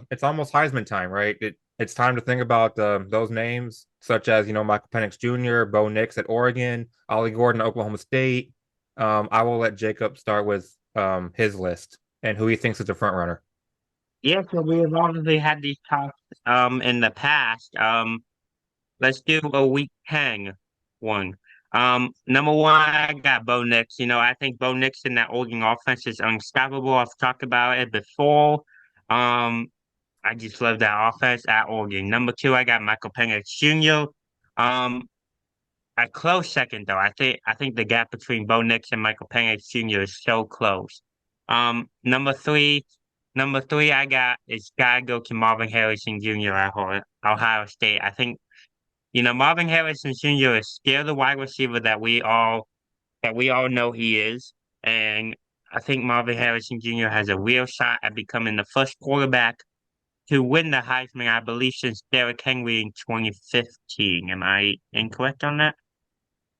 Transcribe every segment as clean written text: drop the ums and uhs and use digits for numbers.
it's almost Heisman time, right? It's time to think about those names, such as Michael Penix Jr., Bo Nix at Oregon, Ollie Gordon at Oklahoma State. I will let Jacob start with his list and who he thinks is the front runner. Yeah, so we have obviously had these talks in the past. Let's do a week 10 one. Number one, I got Bo Nix. I think Bo Nix in that Oregon offense is unstoppable. I've talked about it before. Um, I just love that offense at Oregon. Number two, I got Michael Penix Jr. Um, a close second though. I think the gap between Bo Nix and Michael Penix Jr. is so close. Number three, I got is gotta go to Marvin Harrison Jr. at Ohio State. I think Marvin Harrison Jr. is still the wide receiver that we all know he is, and I think Marvin Harrison Jr. has a real shot at becoming the first quarterback to win the Heisman, I believe, since Derrick Henry in 2015. Am I incorrect on that?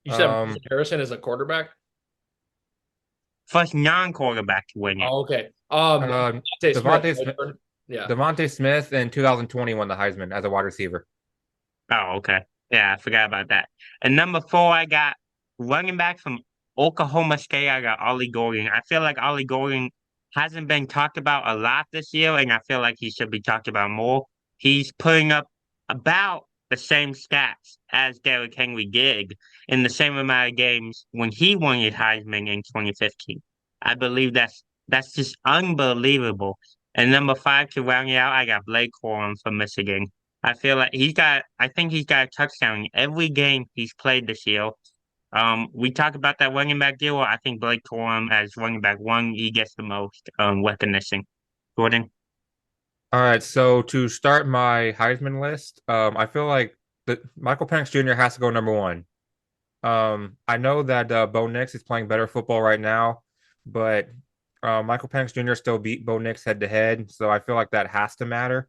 You said Um, Harrison is a quarterback? First non-quarterback to win it. Oh, okay. uh, Devontae Smith, Devontae right? Smith, Yeah. Devontae Smith in 2020 won the Heisman as a wide receiver. Oh, okay. Yeah, I forgot about that. And number four, I got running back from Oklahoma State. I got Ollie Gordon. I feel like Ollie Gordon hasn't been talked about a lot this year, and I feel like he should be talked about more. He's putting up about the same stats as Derrick Henry did in the same amount of games when he won his Heisman in 2015. I believe that's just unbelievable. And number five to round it out, I got Blake Corum from Michigan. I think he's got a touchdown in every game he's played this year. We talk about that running back deal. I think Blake Corum as running back one, he gets the most recognition. Gordon? All right, so to start my Heisman list, I feel like Michael Penix Jr. has to go number one. I know that Bo Nix is playing better football right now, but Michael Penix Jr. still beat Bo Nix head to head, so I feel like that has to matter.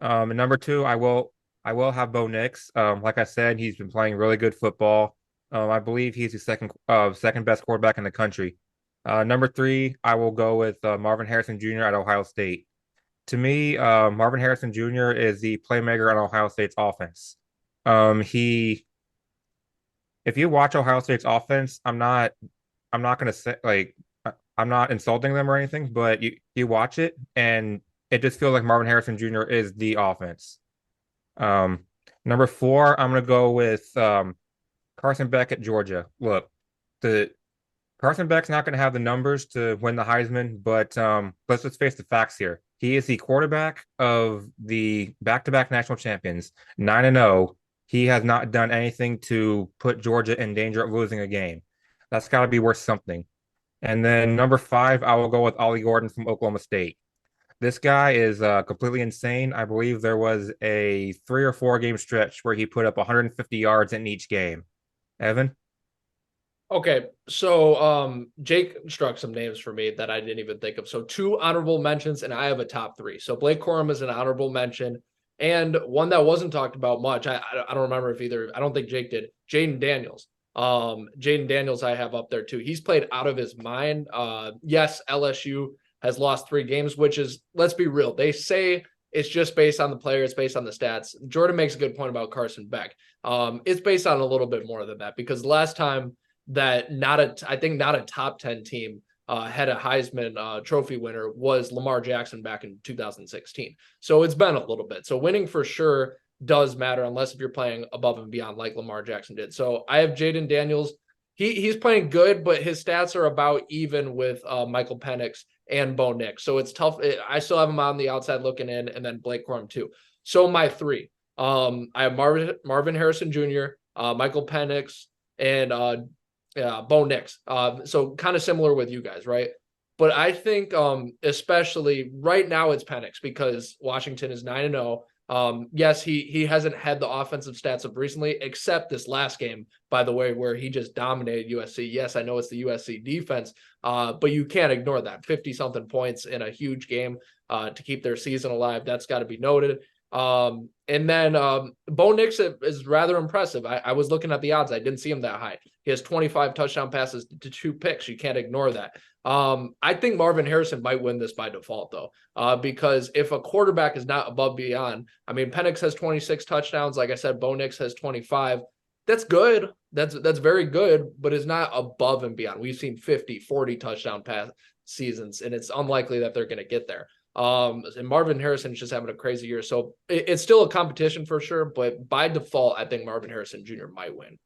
And number two, I will have Bo Nix. Like I said, he's been playing really good football. I believe he's the second best quarterback in the country. Number three, I will go with Marvin Harrison Jr. at Ohio State. To me, Marvin Harrison Jr. is the playmaker on Ohio State's offense. He if you watch Ohio State's offense, I'm not gonna say like I'm not insulting them or anything, but you watch it and it just feels like Marvin Harrison Jr. is the offense. Um, Number four, I'm gonna go with Carson Beck at Georgia. Look, the Carson Beck's not gonna have the numbers to win the Heisman, but let's just face the facts here. He is the quarterback of the back-to-back national champions, 9-0. He has not done anything to put Georgia in danger of losing a game. That's got to be worth something. And then number five, I will go with Ollie Gordon from Oklahoma State. This guy is completely insane. I believe there was a 3 or 4 game stretch where he put up 150 yards in each game. Evan? Okay, so Jake struck some names for me that I didn't even think of. So two honorable mentions, and I have a top three. So Blake Corum is an honorable mention, and one that wasn't talked about much. I don't remember if either. I don't think Jake did. Jaden Daniels. Jaden Daniels I have up there too. He's played out of his mind. Yes, LSU has lost 3 games, which is, let's be real. They say it's just based on the player, it's based on the stats. Jordan makes a good point about Carson Beck. It's based on a little bit more than that because last time that I think not a top 10 team had a Heisman Trophy winner was Lamar Jackson back in 2016. So it's been a little bit. So winning for sure does matter unless if you're playing above and beyond like Lamar Jackson did. So I have Jaden Daniels. He's playing good, but his stats are about even with Michael Penix and Bo Nix. So it's tough. I still have him on the outside looking in, and then Blake Corum too. So my three, I have Marvin Harrison Jr., Michael Penix, and Bo Nix. So kind of similar with you guys, right? But I think especially right now it's Penix because Washington is 9-0. Yes, he hasn't had the offensive stats of recently, except this last game, by the way, where he just dominated USC. Yes, I know it's the USC defense, but you can't ignore that 50-something points in a huge game to keep their season alive. That's got to be noted. And then Bo Nix is rather impressive. I was looking at the odds. I didn't see him that high. He has 25 touchdown passes to 2 picks. You can't ignore that. I think Marvin Harrison might win this by default, though, because if a quarterback is not above beyond, I mean, Penix has 26 touchdowns. Like I said, Bo Nix has 25. That's good. That's very good, but it's not above and beyond. We've seen 50, 40 touchdown pass seasons, and it's unlikely that they're going to get there. And Marvin Harrison's just having a crazy year. So it's still a competition for sure, but by default, I think Marvin Harrison Jr. might win.